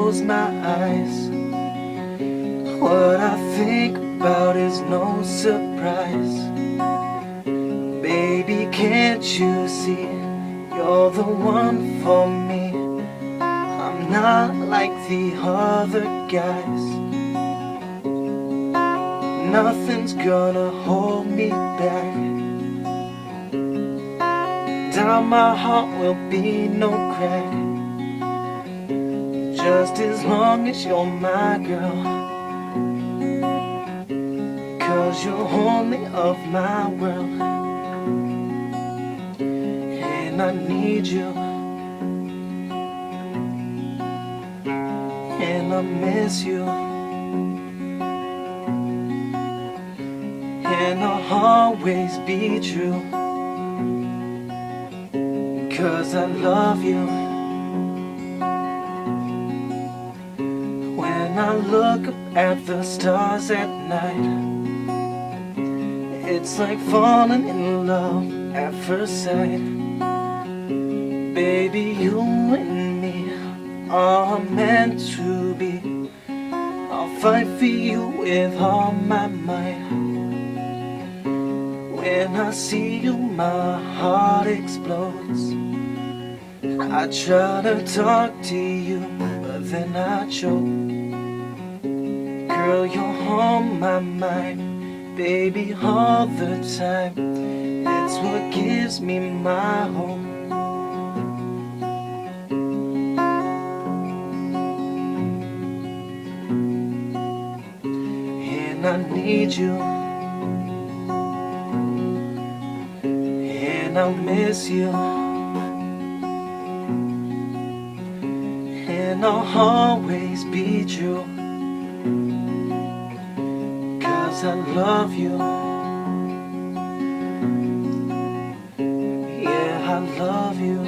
close my eyes, what I think about is no surprise. Baby, can't you see you're the one for me? I'm not like the other guys. Nothing's gonna hold me back. Down my heart will be no crack, just as long as you're my girl. 'Cause you're only of my world, and I need you, and I miss you, and I'll always be true. 'Cause I love you. When I look up at the stars at night, it's like falling in love at first sight. Baby, you and me are meant to be. I'll fight for you with all my might. When I see you, my heart explodes. I try to talk to you, but then I choke. Girl, you're on my mind, baby, all the time. It's what gives me my hope. And I need you, and I miss you, and I'll always be true. 'Cause I love you. Yeah, I love you.